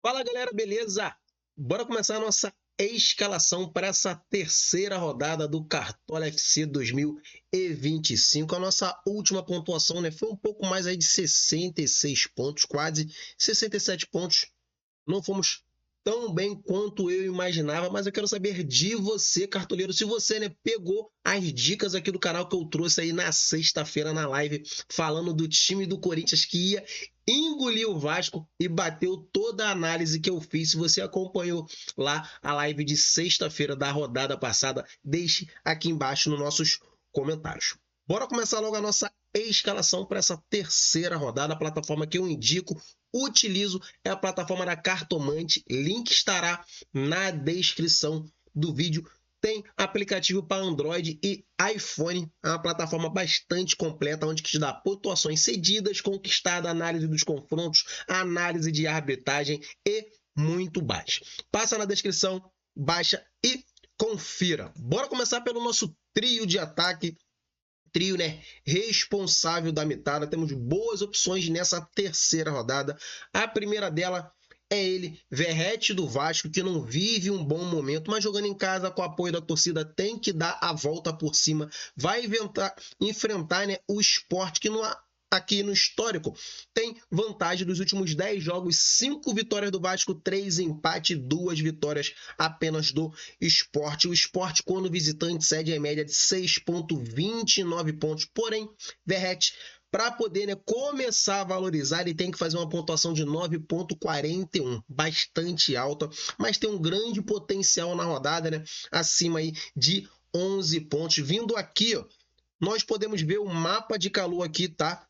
Fala galera, beleza? Bora começar a nossa escalação para essa terceira rodada do Cartola FC 2025. A nossa última pontuação, né, foi um pouco mais aí de 66 pontos, quase 67 pontos. Não fomos tão bem quanto eu imaginava, mas eu quero saber de você, cartoleiro, se você, né, pegou as dicas aqui do canal que eu trouxe aí na sexta-feira na live, falando do time do Corinthians que ia engolir o Vasco e bateu toda a análise que eu fiz. Se você acompanhou lá a live de sexta-feira da rodada passada, deixe aqui embaixo nos nossos comentários. Bora começar logo a nossa escalação para essa terceira rodada. A plataforma que eu indico, utilizo, é a plataforma da Cartomante. Link estará na descrição do vídeo. Tem aplicativo para Android e iPhone. É uma plataforma bastante completa, onde te dá pontuações cedidas, conquistada, análise dos confrontos, análise de arbitragem e muito mais. Passa na descrição, baixa e confira. Bora começar pelo nosso trio de ataque. Trio, né, responsável da mitada. Temos boas opções nessa terceira rodada. A primeira dela é ele, Verratti do Vasco, que não vive um bom momento, mas jogando em casa com o apoio da torcida tem que dar a volta por cima. Vai enfrentar, né, o Sport, que não há aqui no histórico, tem vantagem dos últimos 10 jogos, 5 vitórias do Vasco, 3 empates, 2 vitórias apenas do Sport. O Sport, quando visitante, cede em média de 6,29 pontos. Porém, Verratti, para poder, né, começar a valorizar, ele tem que fazer uma pontuação de 9,41, bastante alta, mas tem um grande potencial na rodada, né, acima aí de 11 pontos. Vindo aqui, ó, nós podemos ver o mapa de calor aqui, tá?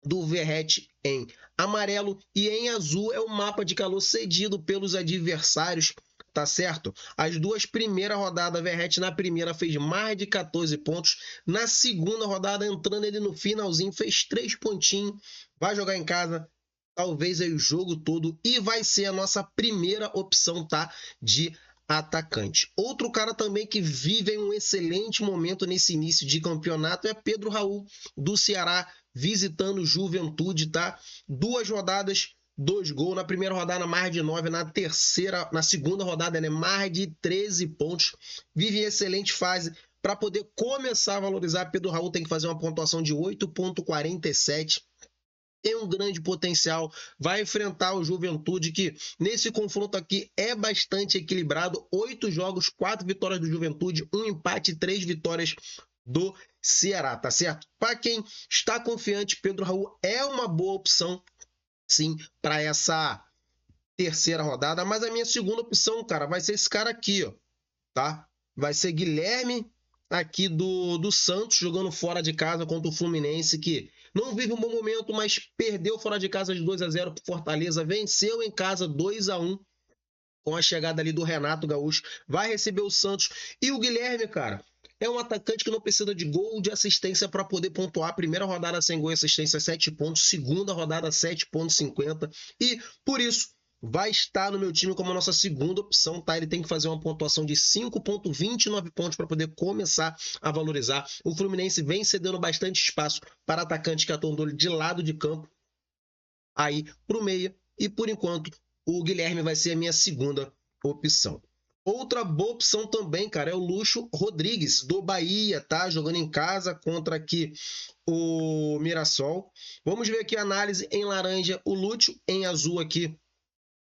Do Verratti em amarelo e em azul é o mapa de calor cedido pelos adversários, tá certo? As duas primeiras rodadas, Verratti na primeira fez mais de 14 pontos, na segunda rodada, entrando ele no finalzinho, fez 3 pontinhos, vai jogar em casa, talvez aí o jogo todo, e vai ser a nossa primeira opção, tá? De atacante. Outro cara também que vive em um excelente momento nesse início de campeonato é Pedro Raul, do Ceará, visitando o Juventude, tá? 2 rodadas, 2 gols. Na primeira rodada, mais de 9. Na segunda rodada, né, mais de 13 pontos. Vive em excelente fase. Para poder começar a valorizar, Pedro Raul tem que fazer uma pontuação de 8,47. Tem um grande potencial, vai enfrentar o Juventude, que nesse confronto aqui é bastante equilibrado. 8 jogos, 4 vitórias do Juventude, 1 empate e 3 vitórias do Ceará, tá certo? Para quem está confiante, Pedro Raul é uma boa opção, sim, para essa terceira rodada. Mas a minha segunda opção, cara, vai ser esse cara aqui, ó, tá? Vai ser Guilherme, aqui do Santos, jogando fora de casa contra o Fluminense, que não vive um bom momento, mas perdeu fora de casa de 2-0 para Fortaleza, venceu em casa 2-1 com a chegada ali do Renato Gaúcho, vai receber o Santos. E o Guilherme, cara, é um atacante que não precisa de gol, de assistência para poder pontuar. Primeira rodada sem gol e assistência, 7 pontos. Segunda rodada, 7,50. E, por isso, vai estar no meu time como a nossa segunda opção, tá? Ele tem que fazer uma pontuação de 5,29 pontos para poder começar a valorizar. O Fluminense vem cedendo bastante espaço para atacantes que atuam de lado de campo, aí para o meia. E, por enquanto, o Guilherme vai ser a minha segunda opção. Outra boa opção também, cara, é o Lucho Rodrigues, do Bahia, tá? Jogando em casa contra aqui o Mirassol. Vamos ver aqui a análise em laranja, o Lúcio em azul aqui.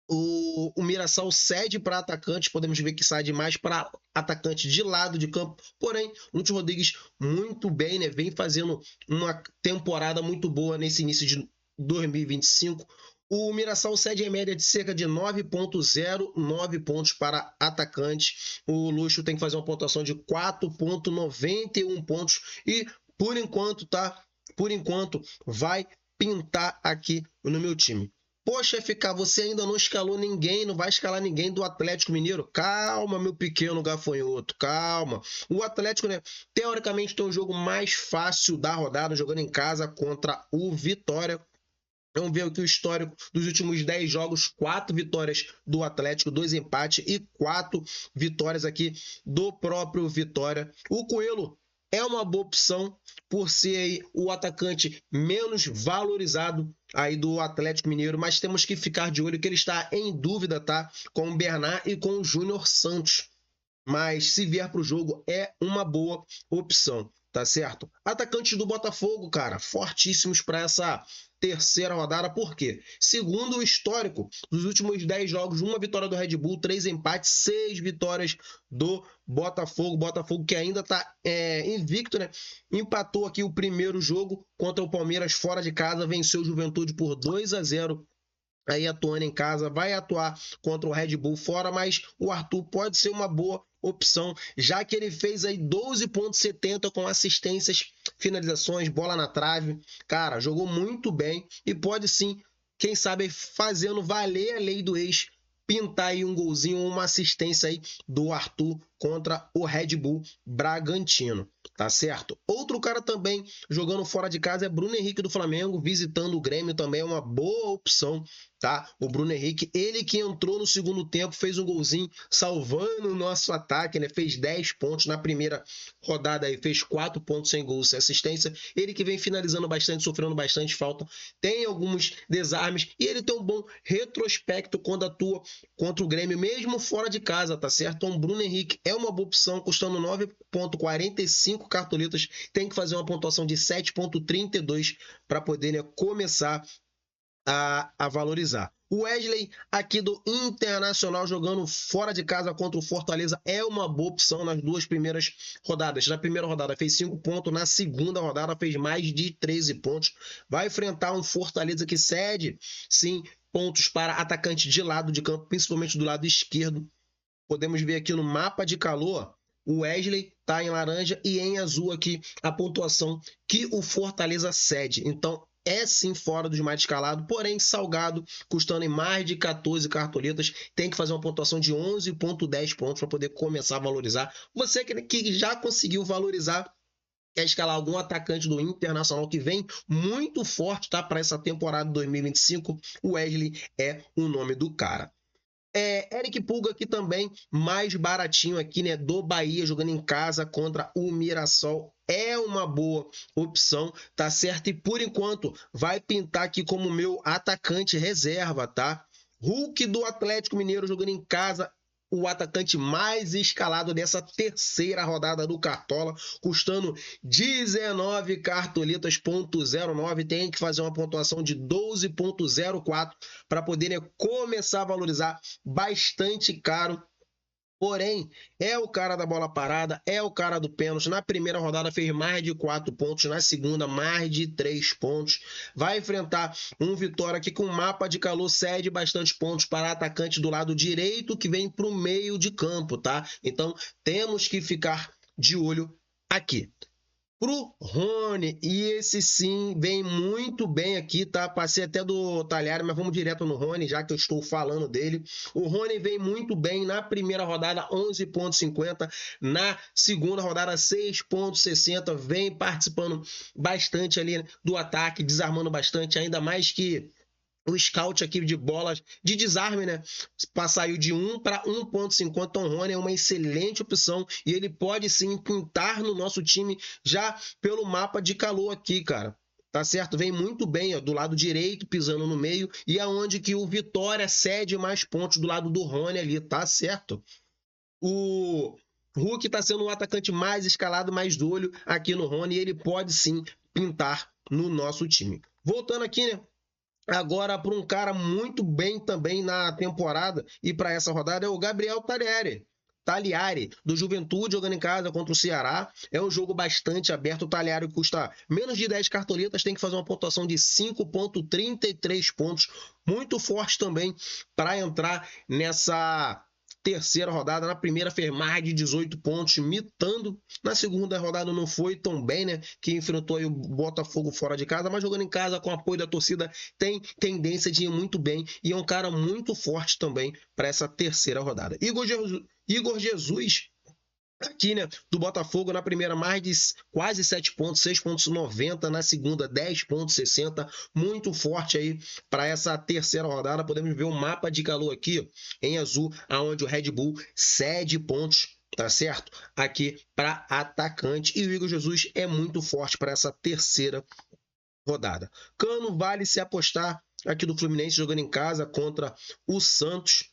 O Mirassol cede para atacante, podemos ver que cede mais para atacante de lado de campo. Porém, o Lúcio Rodrigues muito bem, né? Vem fazendo uma temporada muito boa nesse início de 2025. O Mirassol cede em média de cerca de 9,09 pontos para atacante. O Luxo tem que fazer uma pontuação de 4,91 pontos. E por enquanto, tá? Por enquanto, vai pintar aqui no meu time. Poxa, FK, você ainda não escalou ninguém, não vai escalar ninguém do Atlético Mineiro? Calma, meu pequeno gafanhoto, calma. O Atlético, né, teoricamente tem um jogo mais fácil da rodada, jogando em casa contra o Vitória. Vamos ver aqui o histórico dos últimos 10 jogos, 4 vitórias do Atlético, 2 empates e 4 vitórias aqui do próprio Vitória. O Coelho é uma boa opção por ser aí o atacante menos valorizado aí do Atlético Mineiro, mas temos que ficar de olho que ele está em dúvida, tá? Com o Bernard e com o Júnior Santos. Mas se vier para o jogo, é uma boa opção, tá certo? Atacantes do Botafogo, cara, fortíssimos para essa terceira rodada, por quê? Segundo o histórico, dos últimos 10 jogos, uma vitória do Red Bull, 3 empates, 6 vitórias do Botafogo. Botafogo que ainda está invicto, né? Empatou aqui o primeiro jogo contra o Palmeiras fora de casa, venceu o Juventude por 2-0. Aí atuando em casa, vai atuar contra o Red Bull fora, mas o Arthur pode ser uma boa opção, já que ele fez aí 12,70 com assistências, finalizações, bola na trave. Cara, jogou muito bem e pode sim, quem sabe, fazendo valer a lei do ex, pintar aí um golzinho, uma assistência aí do Arthur contra o Red Bull Bragantino, tá certo? Outro cara também jogando fora de casa é Bruno Henrique do Flamengo, visitando o Grêmio também é uma boa opção, tá? O Bruno Henrique, ele que entrou no segundo tempo, fez um golzinho salvando o nosso ataque, né? Fez 10 pontos na primeira rodada aí, fez 4 pontos sem gols, sem assistência. Ele que vem finalizando bastante, sofrendo bastante falta, tem alguns desarmes e ele tem um bom retrospecto quando atua contra o Grêmio, mesmo fora de casa, tá certo? Então, Bruno Henrique é uma boa opção, custando 9,45 cartoletas, tem que fazer uma pontuação de 7,32 para poder, né, começar a valorizar. O Wesley, aqui do Internacional, jogando fora de casa contra o Fortaleza, é uma boa opção nas duas primeiras rodadas. Na primeira rodada fez 5 pontos, na segunda rodada fez mais de 13 pontos. Vai enfrentar um Fortaleza que cede, sim, pontos para atacante de lado de campo, principalmente do lado esquerdo. Podemos ver aqui no mapa de calor, o Wesley está em laranja e em azul aqui a pontuação que o Fortaleza cede. Então, é sim fora dos mais escalados, porém salgado, custando em mais de 14 cartoletas, tem que fazer uma pontuação de 11,10 pontos para poder começar a valorizar. Você que já conseguiu valorizar, quer escalar algum atacante do Internacional que vem muito forte, tá? Para essa temporada 2025, o Wesley é o nome do cara. Eric Pulga aqui também, mais baratinho aqui, né, do Bahia, jogando em casa contra o Mirassol. É uma boa opção, tá certo? E por enquanto vai pintar aqui como meu atacante reserva, tá? Hulk do Atlético Mineiro jogando em casa, o atacante mais escalado dessa terceira rodada do Cartola, custando 19 cartoletas, 0,09, tem que fazer uma pontuação de 12,04 para poder, né, começar a valorizar, bastante caro. Porém, é o cara da bola parada, é o cara do pênalti. Na primeira rodada fez mais de 4 pontos, na segunda mais de 3 pontos. Vai enfrentar um Vitória aqui com mapa de calor, cede bastante pontos para atacante do lado direito que vem para o meio de campo, tá? Então, temos que ficar de olho aqui. Pro Rony, e esse sim vem muito bem aqui, tá? Passei até do Talhari, mas vamos direto no Rony, já que eu estou falando dele. O Rony vem muito bem na primeira rodada, 11,50, na segunda rodada, 6,60, vem participando bastante ali do ataque, desarmando bastante, ainda mais que o scout aqui de bolas de desarme, né? Saiu de 1 para 1,50. Então, Rony é uma excelente opção e ele pode sim pintar no nosso time já pelo mapa de calor aqui, cara. Tá certo? Vem muito bem, ó, do lado direito, pisando no meio, e aonde que o Vitória cede mais pontos do lado do Rony ali, tá certo? O Hulk está sendo um atacante mais escalado, mais do olho aqui no Rony, e ele pode sim pintar no nosso time. Voltando aqui, né? Agora, para um cara muito bem também na temporada e para essa rodada é o Gabriel Talhari, do Juventude, jogando em casa contra o Ceará. É um jogo bastante aberto. O Talhari custa menos de 10 cartoletas, tem que fazer uma pontuação de 5,33 pontos. Muito forte também para entrar nessa terceira rodada. Na primeira fez mais de 18 pontos, mitando. Na segunda rodada não foi tão bem, né? Que enfrentou aí o Botafogo fora de casa, mas jogando em casa com apoio da torcida tem tendência de ir muito bem e é um cara muito forte também para essa terceira rodada. Igor Jesus aqui, né, do Botafogo, na primeira mais de quase 7 pontos, 6,90, na segunda 10,60, muito forte aí para essa terceira rodada. Podemos ver o mapa de calor aqui em azul, aonde o Red Bull cede pontos, tá certo? Aqui para atacante, e o Igor Jesus é muito forte para essa terceira rodada. Cano vale se apostar aqui do Fluminense jogando em casa contra o Santos.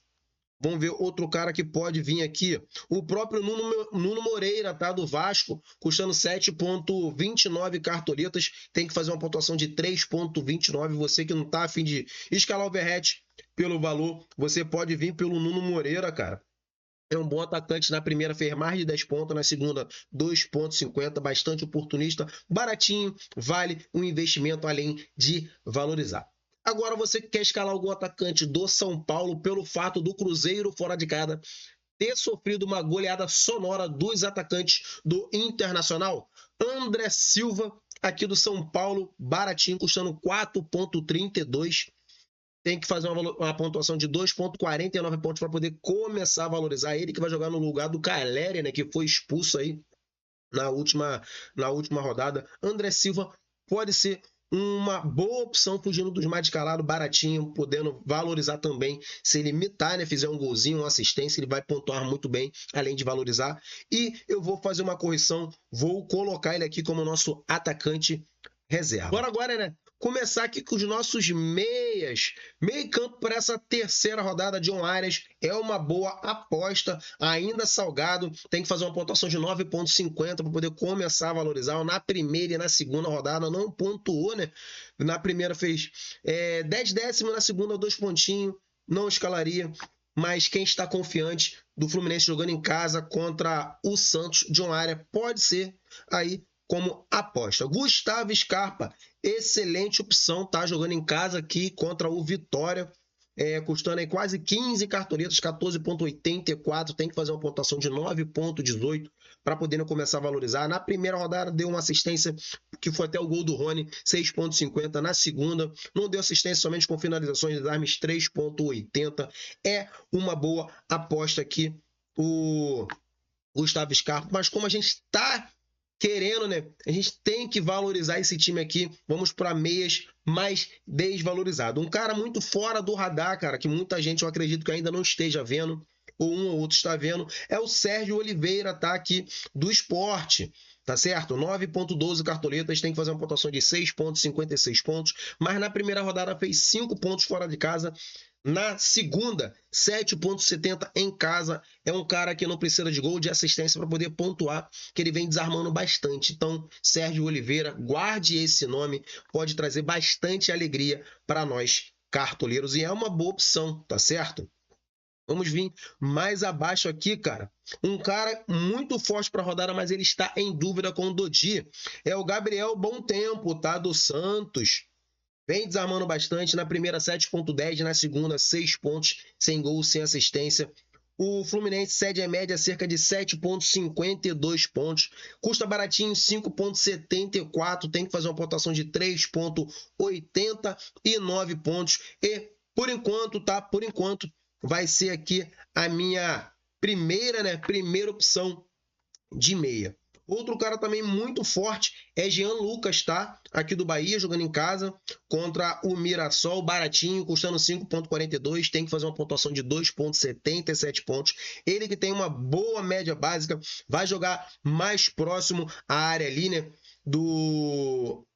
Vamos ver outro cara que pode vir aqui. O próprio Nuno Moreira, tá? Do Vasco, custando 7,29 cartoletas. Tem que fazer uma pontuação de 3,29. Você que não tá a fim de escalar o overhead pelo valor, você pode vir pelo Nuno Moreira, cara. É um bom atacante. Na primeira fez mais de 10 pontos, na segunda 2,50, bastante oportunista, baratinho, vale um investimento além de valorizar. Agora você que quer escalar algum atacante do São Paulo pelo fato do Cruzeiro fora de casa ter sofrido uma goleada sonora dos atacantes do Internacional, André Silva, aqui do São Paulo, baratinho, custando 4,32. Tem que fazer uma pontuação de 2,49 pontos para poder começar a valorizar. Ele que vai jogar no lugar do Caleri, né, que foi expulso aí na última rodada. André Silva pode ser uma boa opção fugindo dos mais escalados, baratinho, podendo valorizar também. Se ele imitar, né, fizer um golzinho, uma assistência, ele vai pontuar muito bem, além de valorizar. E eu vou fazer uma correção, vou colocar ele aqui como nosso atacante reserva. Bora agora, né? Começar aqui com os nossos meias. Meio campo para essa terceira rodada. John Arias é uma boa aposta, ainda salgado. Tem que fazer uma pontuação de 9,50 para poder começar a valorizar. Na primeira e na segunda rodada não pontuou, né? Na primeira fez 10 décimos, na segunda 2 pontinhos. Não escalaria. Mas quem está confiante do Fluminense jogando em casa contra o Santos, John Arias pode ser aí como aposta. Gustavo Scarpa, excelente opção, tá? Jogando em casa aqui contra o Vitória, custando aí quase 15 cartoletas, 14,84. Tem que fazer uma pontuação de 9,18 para poder começar a valorizar. Na primeira rodada deu uma assistência que foi até o gol do Rony, 6,50. Na segunda não deu assistência, somente com finalizações de desarmes, 3,80. É uma boa aposta aqui o Gustavo Scarpa, mas como a gente está querendo, né? A gente tem que valorizar esse time aqui. Vamos para meias mais desvalorizado. Um cara muito fora do radar, cara, que muita gente, eu acredito que ainda não esteja vendo, ou um ou outro está vendo, é o Sérgio Oliveira, tá? Aqui do Sport. Tá certo? 9,12 cartoletas, tem que fazer uma pontuação de 6,56 pontos, mas na primeira rodada fez 5 pontos fora de casa. Na segunda, 7,70 em casa. É um cara que não precisa de gol, de assistência para poder pontuar, que ele vem desarmando bastante. Então, Sérgio Oliveira, guarde esse nome, pode trazer bastante alegria para nós cartoleiros e é uma boa opção, tá certo? Vamos vir mais abaixo aqui, cara. Um cara muito forte para a rodada, mas ele está em dúvida com o Dodi. É o Gabriel Bom Tempo, tá? Do Santos. Vem desarmando bastante. Na primeira, 7,10. Na segunda, 6 pontos. Sem gol, sem assistência. O Fluminense cede a média cerca de 7,52 pontos. Custa baratinho, 5,74. Tem que fazer uma pontuação de 3,89 pontos. E, por enquanto, tá? Por enquanto, vai ser aqui a minha primeira opção de meia. Outro cara também muito forte é Jean Lucas, tá? Aqui do Bahia, jogando em casa contra o Mirassol, baratinho, custando 5,42. Tem que fazer uma pontuação de 2,77 pontos. Ele que tem uma boa média básica, vai jogar mais próximo à área ali, né? Do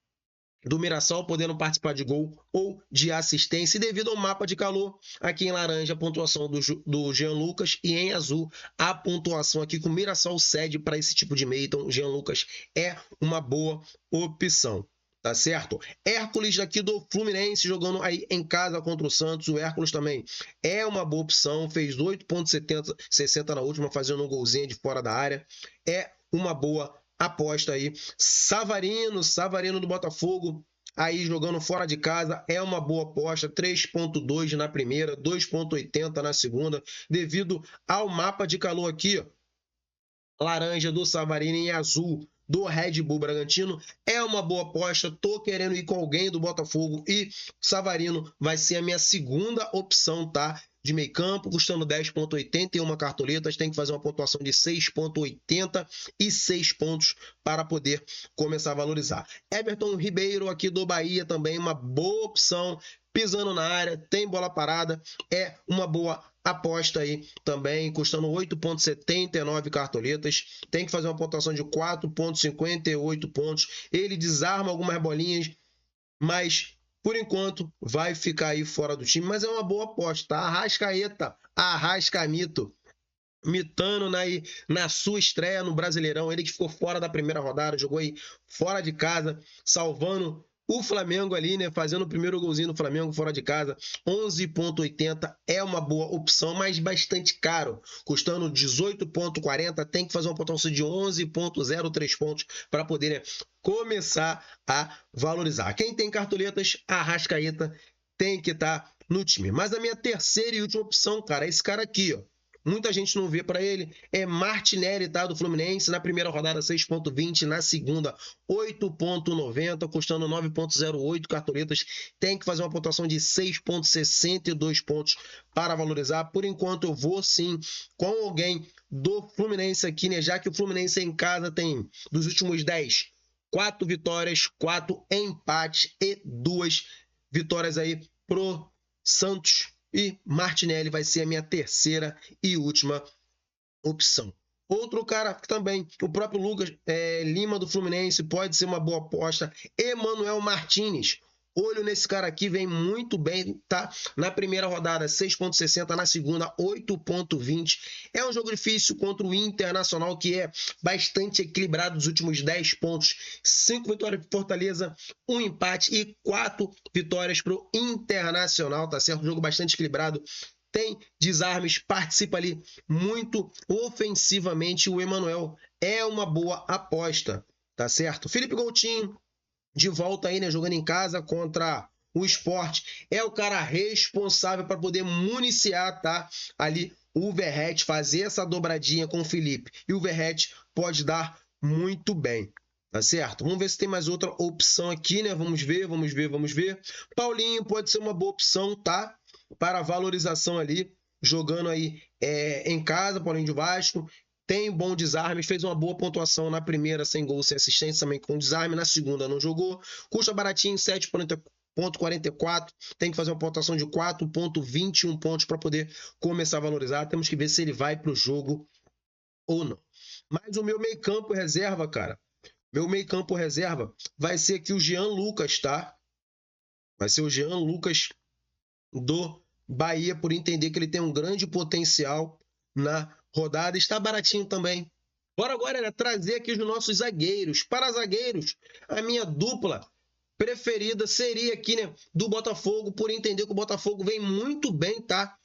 Mirassol, podendo participar de gol ou de assistência. E devido ao mapa de calor, aqui em laranja a pontuação do Jean Lucas e em azul a pontuação aqui que o Mirassol cede para esse tipo de meio. Então o Jean Lucas é uma boa opção. Tá certo? Hércules aqui do Fluminense jogando aí em casa contra o Santos. O Hércules também é uma boa opção. Fez 8,60 na última, fazendo um golzinho de fora da área. É uma boa aposta aí. Savarino do Botafogo, aí jogando fora de casa, é uma boa aposta. 3,2 na primeira, 2,80 na segunda, devido ao mapa de calor aqui, ó. Laranja do Savarino em azul do Red Bull Bragantino, é uma boa aposta. Tô querendo ir com alguém do Botafogo e Savarino vai ser a minha segunda opção, tá? De meio campo, custando 10,81 cartoletas, tem que fazer uma pontuação de 6,86 pontos para poder começar a valorizar. Everton Ribeiro aqui do Bahia também, uma boa opção, pisando na área, tem bola parada, é uma boa aposta aí também, custando 8,79 cartoletas, tem que fazer uma pontuação de 4,58 pontos, ele desarma algumas bolinhas, mas por enquanto vai ficar aí fora do time, mas é uma boa aposta, tá? Arrascaeta, mitando na sua estreia no Brasileirão, ele que ficou fora da primeira rodada, jogou aí fora de casa, salvando o Flamengo ali, né? Fazendo o primeiro golzinho do Flamengo fora de casa. 11,80 é uma boa opção, mas bastante caro. Custando 18,40, tem que fazer uma pontuação de 11,03 pontos para poder, né, começar a valorizar. Quem tem cartoletas, Arrascaeta tem que estar no time. Mas a minha terceira e última opção, cara, é esse cara aqui, ó. Muita gente não vê para ele. É Martinelli, tá? Do Fluminense. Na primeira rodada, 6,20. Na segunda, 8,90. Custando 9,08 cartoletas. Tem que fazer uma pontuação de 6,62 pontos para valorizar. Por enquanto, eu vou sim com alguém do Fluminense aqui, né? Já que o Fluminense em casa tem, dos últimos 10, 4 vitórias, 4 empates e 2 vitórias aí pro Santos. E Martinelli vai ser a minha terceira e última opção. Outro cara também, o próprio Lucas Lima do Fluminense, pode ser uma boa aposta. Emanuel Martínez. Olho nesse cara aqui, vem muito bem, tá? Na primeira rodada, 6,60. Na segunda, 8,20. É um jogo difícil contra o Internacional, que é bastante equilibrado nos últimos 10 pontos. 5 vitórias para Fortaleza, 1 empate e 4 vitórias para o Internacional, tá certo? Um jogo bastante equilibrado. Tem desarmes, participa ali muito ofensivamente. O Emanuel é uma boa aposta, tá certo? Felipe Coutinho, de volta aí, né, jogando em casa contra o Sport, é o cara responsável para poder municiar, tá? Ali o Verratti, fazer essa dobradinha com o Felipe. E o Verratti pode dar muito bem, tá certo? Vamos ver se tem mais outra opção aqui, né? Vamos ver. Paulinho pode ser uma boa opção, tá? Para valorização ali, jogando aí em casa, Paulinho de Vasco. Tem bom desarme, fez uma boa pontuação na primeira, sem gol, sem assistência, também com desarme. Na segunda não jogou. Custa baratinho, 7,44. Tem que fazer uma pontuação de 4,21 pontos para poder começar a valorizar. Temos que ver se ele vai para o jogo ou não. Mas o meu meio campo reserva, cara, vai ser aqui o Jean Lucas, tá? Vai ser o Jean Lucas do Bahia, por entender que ele tem um grande potencial na rodada. Está baratinho também. Bora agora, né, trazer aqui os nossos zagueiros. Para zagueiros, a minha dupla preferida seria aqui, né, do Botafogo, por entender que o Botafogo vem muito bem, tá?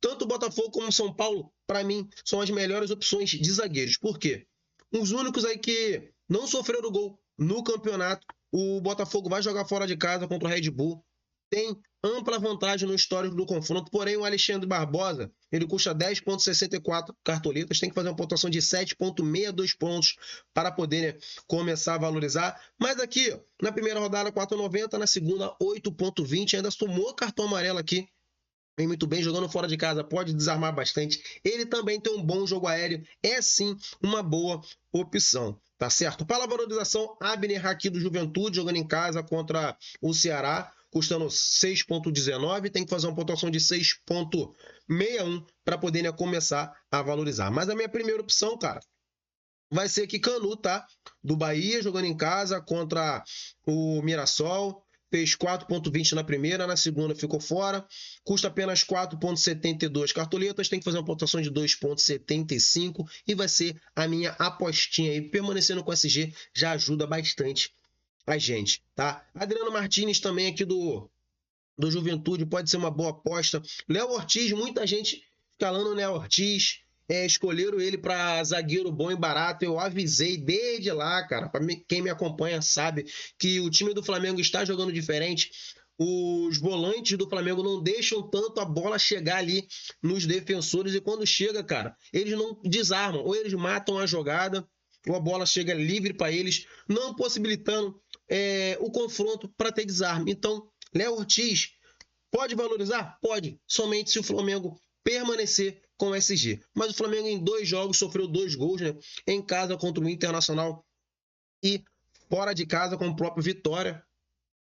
Tanto o Botafogo como o São Paulo, para mim, são as melhores opções de zagueiros. Por quê? Os únicos aí que não sofreram gol no campeonato. O Botafogo vai jogar fora de casa contra o Red Bull. Tem ampla vantagem no histórico do confronto, porém o Alexandre Barbosa, ele custa 10,64 cartoletas, tem que fazer uma pontuação de 7,62 pontos para poder, né, começar a valorizar. Mas aqui, ó, na primeira rodada 4,90, na segunda 8,20, ainda tomou cartão amarelo aqui. Vem muito bem, jogando fora de casa, pode desarmar bastante. Ele também tem um bom jogo aéreo, é sim uma boa opção, tá certo? Para a valorização, Abner aqui do Juventude, jogando em casa contra o Ceará, custando 6,19, tem que fazer uma pontuação de 6,61 para poder, né, começar a valorizar. Mas a minha primeira opção, cara, vai ser aqui Canu, tá? Do Bahia, jogando em casa contra o Mirassol. Fez 4,20 na primeira, na segunda ficou fora. Custa apenas 4,72 cartoletas. Tem que fazer uma pontuação de 2,75 e vai ser a minha apostinha aí. Permanecendo com SG já ajuda bastante a gente, tá? Adriano Martínez também aqui do Juventude pode ser uma boa aposta. Léo Ortiz, muita gente escalando o Léo Ortiz. Escolheram ele para zagueiro bom e barato. Eu avisei desde lá, cara. Para quem me acompanha sabe que o time do Flamengo está jogando diferente. Os volantes do Flamengo não deixam tanto a bola chegar ali nos defensores. E quando chega, cara, eles não desarmam. Ou eles matam a jogada, ou a bola chega livre para eles, não possibilitando o confronto para ter desarme. Então, Léo Ortiz pode valorizar? Pode. Somente se o Flamengo permanecer com o SG. Mas o Flamengo em 2 jogos sofreu 2 gols, né? Em casa contra o Internacional e fora de casa com o próprio Vitória,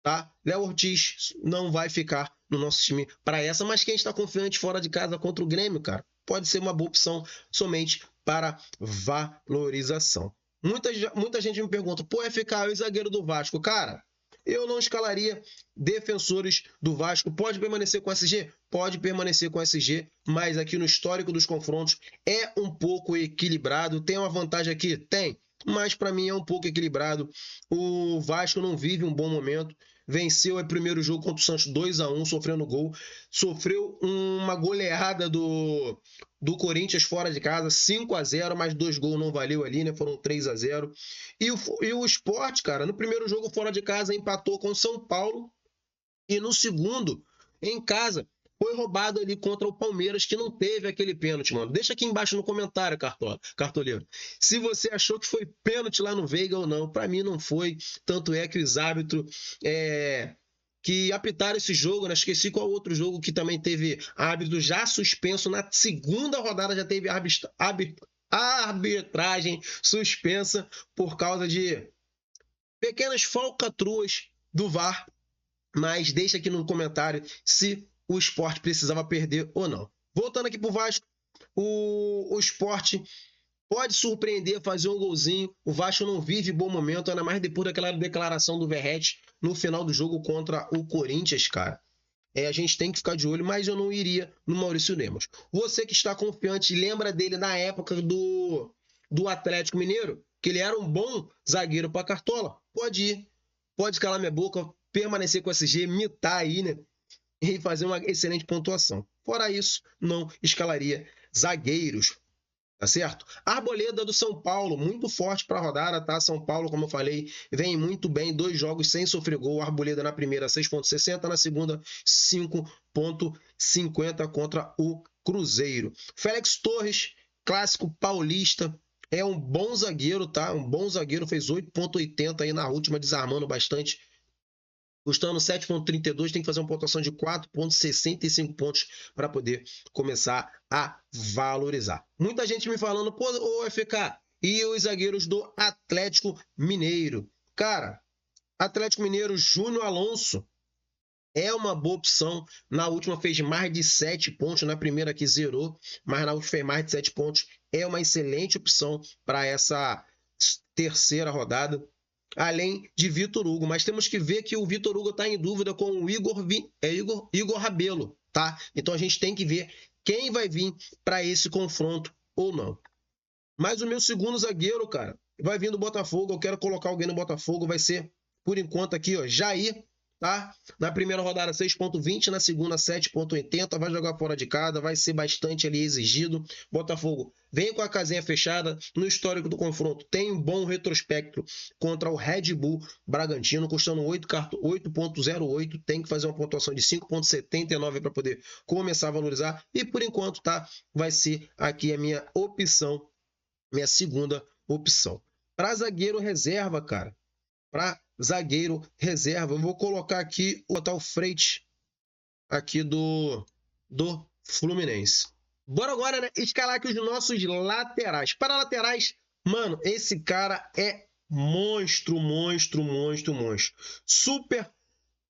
tá? Léo Ortiz não vai ficar no nosso time para essa, mas quem está confiante fora de casa contra o Grêmio, cara, pode ser uma boa opção somente para valorização. Muita gente me pergunta, pô, FK, o zagueiro do Vasco, cara, eu não escalaria defensores do Vasco. Pode permanecer com SG? Pode permanecer com SG, mas aqui no histórico dos confrontos é um pouco equilibrado. Tem uma vantagem aqui? Tem, mas para mim é um pouco equilibrado. O Vasco não vive um bom momento. Venceu o primeiro jogo contra o Santos 2-1, sofrendo gol. Sofreu uma goleada do Corinthians fora de casa, 5-0, mas 2 gols não valeu ali, né? Foram 3-0. E o Sport, cara, no primeiro jogo fora de casa empatou com o São Paulo e no segundo, em casa, foi roubado ali contra o Palmeiras, que não teve aquele pênalti, mano. Deixa aqui embaixo no comentário, cartoleiro, se você achou que foi pênalti lá no Veiga ou não. Para mim não foi, tanto é que os árbitros que apitaram esse jogo, né? Esqueci qual outro jogo que também teve árbitro já suspenso. Na segunda rodada já teve arbitragem suspensa por causa de pequenas falcatruas do VAR. Mas deixa aqui no comentário se o Sport precisava perder ou não. Voltando aqui para o Vasco, o Sport pode surpreender, fazer um golzinho. O Vasco não vive bom momento, ainda mais depois daquela declaração do Verratti no final do jogo contra o Corinthians, cara. A gente tem que ficar de olho, mas eu não iria no Maurício Lemos. Você que está confiante, lembra dele na época do Atlético Mineiro, que ele era um bom zagueiro para Cartola? Pode ir, pode calar minha boca, permanecer com o SG, mitar aí, né? E fazer uma excelente pontuação. Fora isso, não escalaria zagueiros, tá certo? Arboleda do São Paulo, muito forte para a rodada, tá? São Paulo, como eu falei, vem muito bem, 2 jogos sem sofrer gol. Arboleda na primeira 6,60, na segunda 5,50 contra o Cruzeiro. Félix Torres, clássico paulista, é um bom zagueiro, tá? Um bom zagueiro, fez 8,80 aí na última, desarmando bastante. Custando 7,32, tem que fazer uma pontuação de 4,65 pontos para poder começar a valorizar. Muita gente me falando, pô, ô FK, e os zagueiros do Atlético Mineiro? Cara, Atlético Mineiro, Júnior Alonso é uma boa opção. Na última fez mais de 7 pontos, na primeira que zerou, mas na última fez mais de 7 pontos. É uma excelente opção para essa terceira rodada. Além de Vitor Hugo, mas temos que ver que o Vitor Hugo está em dúvida com o Igor Rabelo, tá? Então a gente tem que ver quem vai vir para esse confronto ou não. Mas o meu segundo zagueiro, cara, vai vir do Botafogo. Eu quero colocar alguém no Botafogo, vai ser, por enquanto aqui, ó, Jair, tá? Na primeira rodada 6,20, na segunda 7,80, vai jogar fora de casa, vai ser bastante ali exigido. Botafogo vem com a casinha fechada. No histórico do confronto tem um bom retrospecto contra o Red Bull Bragantino, custando 8,08, tem que fazer uma pontuação de 5,79 para poder começar a valorizar. E por enquanto, tá? Vai ser aqui a minha opção, minha segunda opção. Para zagueiro reserva, cara, para zagueiro reserva, eu vou colocar aqui o Freitas aqui do Fluminense. Bora agora, né, escalar aqui os nossos laterais. Para laterais, mano, esse cara é monstro. Super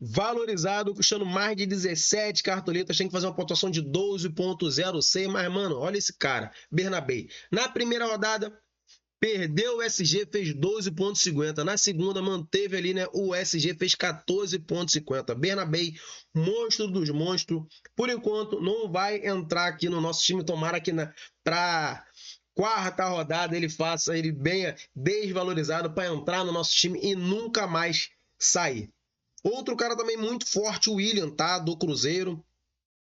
valorizado, custando mais de 17 cartoletas, tem que fazer uma pontuação de 12,06, mas, mano, olha esse cara, Bernabei. Na primeira rodada, perdeu o SG, fez 12,50. Na segunda, manteve ali, né? O SG fez 14,50. Bernabei, monstro dos monstros. Por enquanto, não vai entrar aqui no nosso time. Tomara que para quarta rodada ele faça ele bem desvalorizado para entrar no nosso time e nunca mais sair. Outro cara também muito forte, o William, tá? Do Cruzeiro.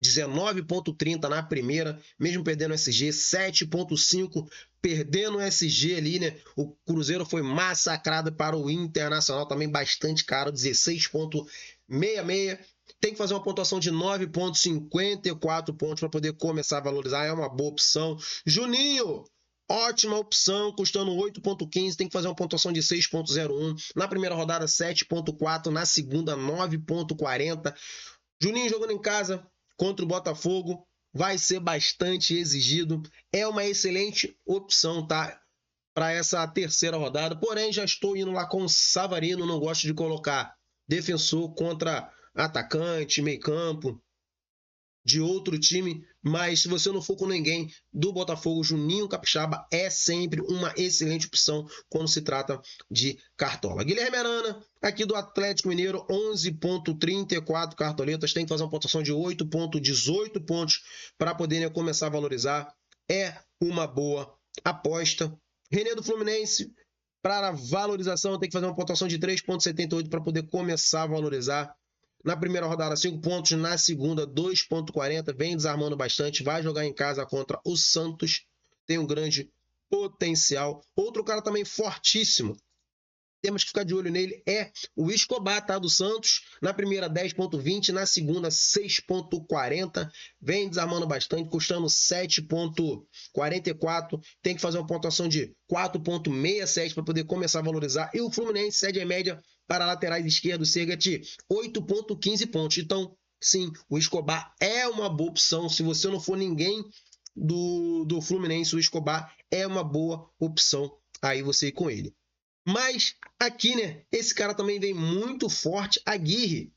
19,30 na primeira, mesmo perdendo o SG, 7,5 perdendo o SG ali, né? O Cruzeiro foi massacrado para o Internacional, também bastante caro, 16,66. Tem que fazer uma pontuação de 9,54 pontos para poder começar a valorizar, é uma boa opção. Juninho, ótima opção, custando 8,15, tem que fazer uma pontuação de 6,01. Na primeira rodada, 7,4, na segunda, 9,40. Juninho jogando em casa contra o Botafogo, vai ser bastante exigido. É uma excelente opção, tá? Para essa terceira rodada. Porém, já estou indo lá com o Savarino. Não gosto de colocar defensor contra atacante, meio campo. de outro time, mas se você não for com ninguém do Botafogo, Juninho Capixaba é sempre uma excelente opção quando se trata de cartola. Guilherme Arana, aqui do Atlético Mineiro, 11,34 cartoletas, tem que fazer uma pontuação de 8,18 pontos para poder começar a valorizar. É uma boa aposta. René do Fluminense, para valorização, tem que fazer uma pontuação de 3,78 para poder começar a valorizar. Na primeira rodada, 5 pontos. Na segunda, 2,40. Vem desarmando bastante. Vai jogar em casa contra o Santos. Tem um grande potencial. Outro cara também fortíssimo. Temos que ficar de olho nele. É o Escobar, tá? Do Santos. Na primeira, 10,20. Na segunda, 6,40. Vem desarmando bastante, custando 7,44. Tem que fazer uma pontuação de 4,67 para poder começar a valorizar. E o Fluminense cede a média para laterais esquerdos, cerca de 8,15 pontos. Então, sim, o Escobar é uma boa opção. Se você não for ninguém do Fluminense, o Escobar é uma boa opção aí você ir com ele. Mas aqui, né, esse cara também vem muito forte, Aguirre,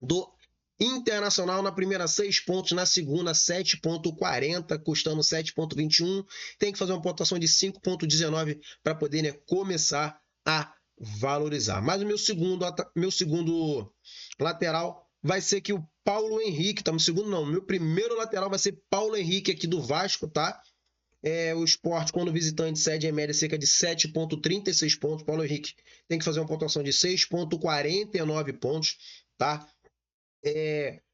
do Internacional, na primeira 6 pontos, na segunda 7,40, custando 7,21. Tem que fazer uma pontuação de 5,19 para poder, né, começar a valorizar. Mas o meu segundo lateral vai ser que o Paulo Henrique, tá? Meu primeiro lateral vai ser Paulo Henrique aqui do Vasco, tá? O Sport, quando visitante, cede em média cerca de 7,36 pontos. Paulo Henrique tem que fazer uma pontuação de 6,49 pontos, tá?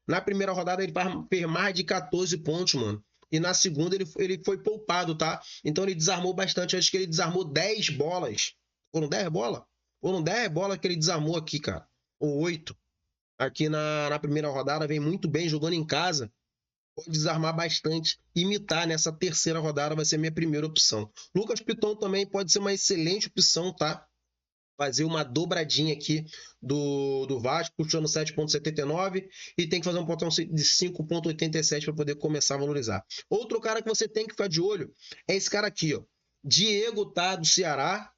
Na primeira rodada ele fez mais de 14 pontos, mano. E na segunda ele foi poupado, tá? Então ele desarmou bastante. Eu acho que ele desarmou 10 bolas. Foram 10 bolas? Foram 10 bolas que ele desarmou aqui, cara. Ou 8. Aqui na primeira rodada. Vem muito bem jogando em casa. Pode desarmar bastante. Imitar nessa terceira rodada vai ser a minha primeira opção. Lucas Piton também pode ser uma excelente opção, tá? Fazer uma dobradinha aqui do Vasco, puxando 7,79 e tem que fazer um pontuação de 5,87 para poder começar a valorizar. Outro cara que você tem que ficar de olho é esse cara aqui, ó. Diego, tá? Do Ceará.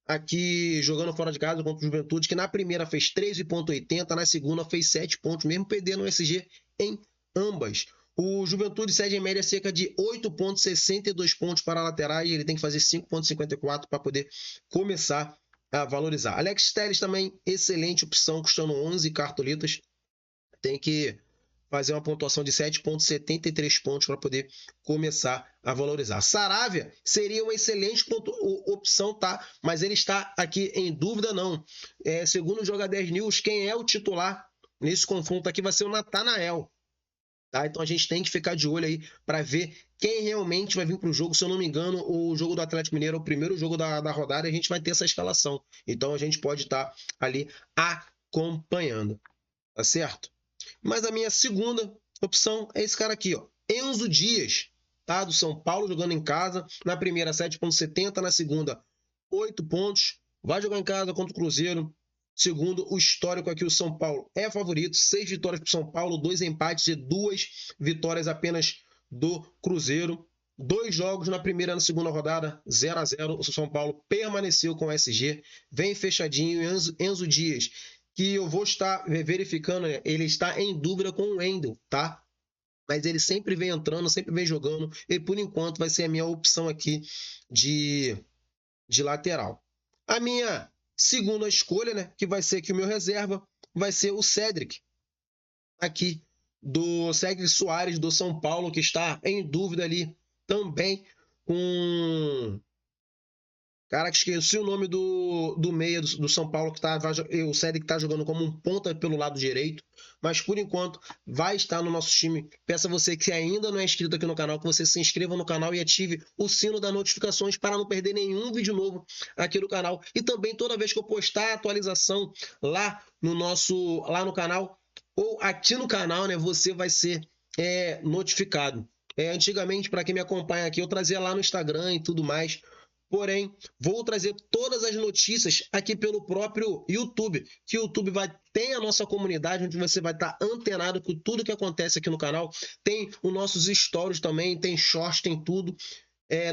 Aqui jogando fora de casa contra o Juventude, que na primeira fez 13,80, na segunda fez 7 pontos, mesmo perdendo o SG em ambas. O Juventude cede em média cerca de 8,62 pontos para a lateral e ele tem que fazer 5,54 para poder começar a valorizar. Alex Telles também, excelente opção, custando 11 cartoletas. Tem que fazer uma pontuação de 7,73 pontos para poder começar a valorizar. Saravia seria uma excelente opção, tá? Mas ele está aqui em dúvida, não. Segundo o Joga 10 News, quem é o titular nesse confronto aqui vai ser o Natanael. Tá? Então a gente tem que ficar de olho aí para ver quem realmente vai vir para o jogo. Se eu não me engano, o jogo do Atlético Mineiro é o primeiro jogo da rodada e a gente vai ter essa escalação. Então a gente pode estar ali acompanhando. Tá certo? Mas a minha segunda opção é esse cara aqui, ó. Enzo Dias, tá? Do São Paulo, jogando em casa. Na primeira, 7,70. Na segunda, 8 pontos. Vai jogar em casa contra o Cruzeiro. Segundo o histórico aqui, o São Paulo é favorito. 6 vitórias para o São Paulo, 2 empates e 2 vitórias apenas do Cruzeiro. 2 jogos na primeira e na segunda rodada, 0-0. O São Paulo permaneceu com o SG. Vem fechadinho. Enzo Dias, que eu vou estar verificando, ele está em dúvida com o Wendel, tá? Mas ele sempre vem entrando, sempre vem jogando. E por enquanto vai ser a minha opção aqui de lateral. A minha segunda escolha, né, que vai ser aqui o meu reserva, vai ser o Cédric, aqui do Cédric Soares, do São Paulo, que está em dúvida ali também com... Cara, que esqueci o nome do meia do São Paulo, que o Cédric está jogando como um ponta pelo lado direito, mas por enquanto vai estar no nosso time. Peço a você que ainda não é inscrito aqui no canal, que você se inscreva no canal e ative o sino das notificações para não perder nenhum vídeo novo aqui no canal. E também toda vez que eu postar a atualização lá no canal ou aqui no canal, né, você vai ser notificado. Antigamente, para quem me acompanha aqui, eu trazia lá no Instagram e tudo mais. Porém, vou trazer todas as notícias aqui pelo próprio YouTube, que o YouTube tem a nossa comunidade, onde você vai estar antenado com tudo que acontece aqui no canal. Tem os nossos stories também, tem shorts, tem tudo.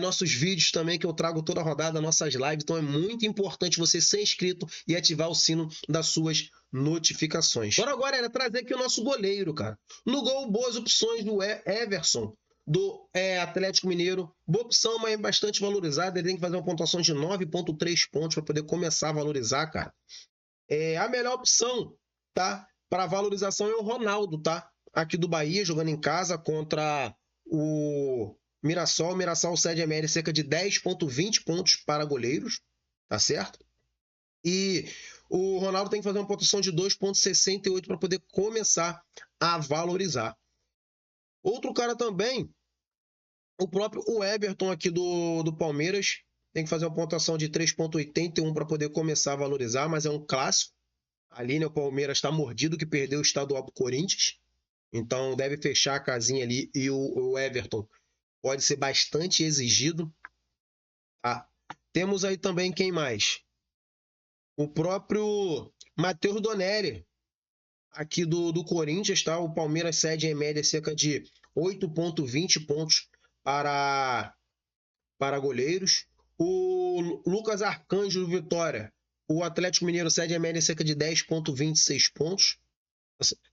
nossos vídeos também, que eu trago toda a rodada, nossas lives. Então é muito importante você ser inscrito e ativar o sino das suas notificações. Bora agora é trazer aqui o nosso goleiro, cara. No gol, boas opções do Everson, do Atlético Mineiro. Boa opção, mas bastante valorizada. Ele tem que fazer uma pontuação de 9,3 pontos para poder começar a valorizar, cara. A melhor opção, tá? Para valorização é o Ronaldo, tá? Aqui do Bahia, jogando em casa contra o Mirassol. O Mirassol cede a média cerca de 10,20 pontos para goleiros, tá certo? E o Ronaldo tem que fazer uma pontuação de 2,68 para poder começar a valorizar. Outro cara também, o próprio Everton aqui do Palmeiras, tem que fazer uma pontuação de 3,81 para poder começar a valorizar, mas é um clássico. Ali, né, o Palmeiras está mordido que perdeu o estadual para o Corinthians. Então deve fechar a casinha ali e o Everton pode ser bastante exigido. Tá? Temos aí também quem mais? O próprio Matheus Donelli, aqui do Corinthians, tá? O Palmeiras cede em média cerca de 8,20 pontos para goleiros. O Lucas Arcanjo do Vitória, o Atlético Mineiro cede em média cerca de 10,26 pontos.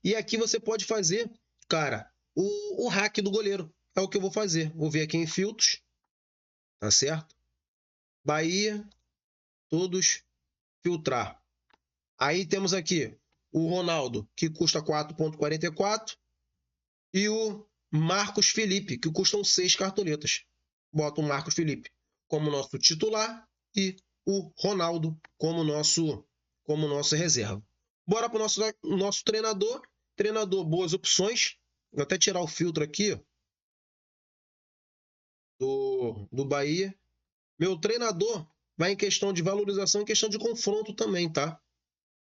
E aqui você pode fazer, cara, o hack do goleiro. É o que eu vou fazer. Vou ver aqui em filtros. Tá certo? Bahia, todos, filtrar. Aí temos aqui o Ronaldo, que custa 4,44. E o Marcos Felipe, que custam 6 cartoletas. Bota o Marcos Felipe como nosso titular e o Ronaldo como nosso reserva. Bora para o nosso treinador. Treinador, boas opções. Vou até tirar o filtro aqui do Bahia. Meu treinador vai em questão de valorização e em questão de confronto também, tá?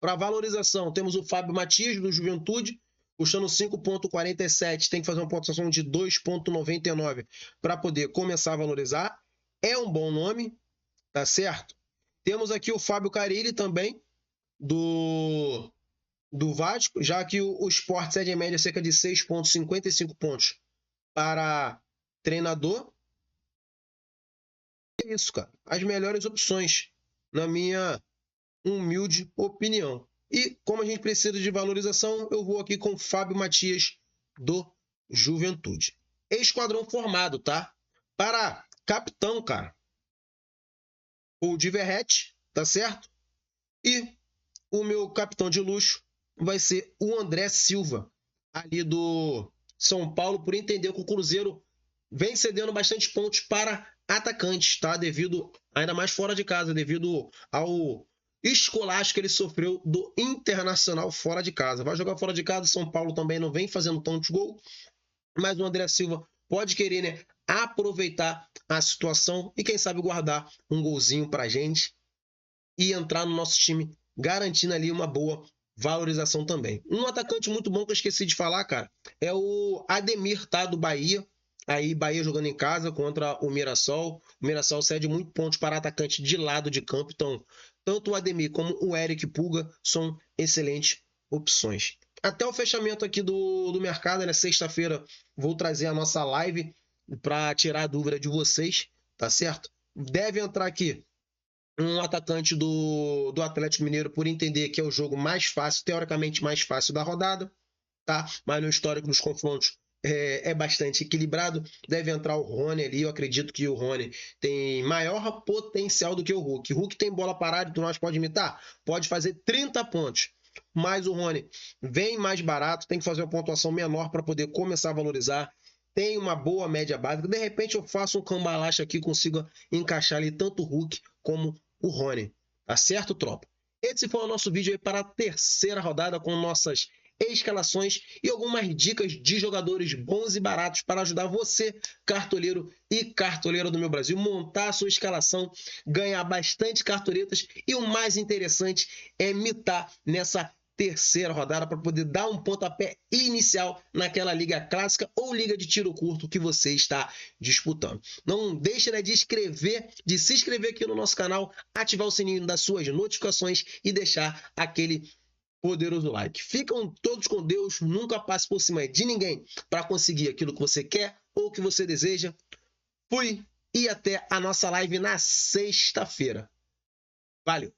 Para valorização, temos o Fábio Matias, do Juventude, custando 5,47. Tem que fazer uma pontuação de 2,99 para poder começar a valorizar. É um bom nome, tá certo? Temos aqui o Fábio Carille também, do Vasco, já que o Sport cede em média cerca de 6,55 pontos para treinador. É isso, cara. As melhores opções, na minha humilde opinião. E como a gente precisa de valorização, eu vou aqui com o Fábio Matias, do Juventude. Esquadrão formado, tá? Para capitão, cara, o Diverret, tá certo? E o meu capitão de luxo vai ser o André Silva, ali do São Paulo, por entender que o Cruzeiro vem cedendo bastante pontos para atacantes, tá? Devido, ainda mais fora de casa, devido ao esculacho que ele sofreu do Internacional fora de casa. Vai jogar fora de casa, São Paulo também não vem fazendo tantos gols, mas o André Silva pode querer, né, aproveitar a situação e quem sabe guardar um golzinho pra gente e entrar no nosso time, garantindo ali uma boa valorização também. Um atacante muito bom que eu esqueci de falar, cara, é o Ademir, tá? Do Bahia. Aí, Bahia jogando em casa contra o Mirassol. O Mirassol cede muito pontos para atacante de lado de campo. Então, tanto o Ademir como o Eric Pulga são excelentes opções. Até o fechamento aqui do mercado, né? Sexta-feira vou trazer a nossa live para tirar a dúvida de vocês, tá certo? Deve entrar aqui um atacante do Atlético Mineiro, por entender que é o jogo mais fácil, teoricamente mais fácil da rodada, tá? Mas no histórico dos confrontos é bastante equilibrado. Deve entrar o Rony ali. Eu acredito que o Rony tem maior potencial do que o Hulk. O Hulk tem bola parada e tu nós pode imitar? Pode fazer 30 pontos. Mas o Rony vem mais barato, tem que fazer uma pontuação menor para poder começar a valorizar. Tem uma boa média básica. De repente eu faço um cambalacho aqui, consigo encaixar ali tanto o Hulk como o Rony. Tá certo, tropa? Esse foi o nosso vídeo aí para a terceira rodada com nossas escalações e algumas dicas de jogadores bons e baratos para ajudar você, cartoleiro e cartoleira do meu Brasil, montar a sua escalação, ganhar bastante cartoletas e o mais interessante é mitar nessa terceira rodada para poder dar um pontapé inicial naquela liga clássica ou liga de tiro curto que você está disputando. Não deixe, né, de se inscrever aqui no nosso canal, ativar o sininho das suas notificações e deixar aquele poderoso like. Ficam todos com Deus, nunca passe por cima de ninguém para conseguir aquilo que você quer ou que você deseja. Fui! e até a nossa live na sexta-feira. Valeu!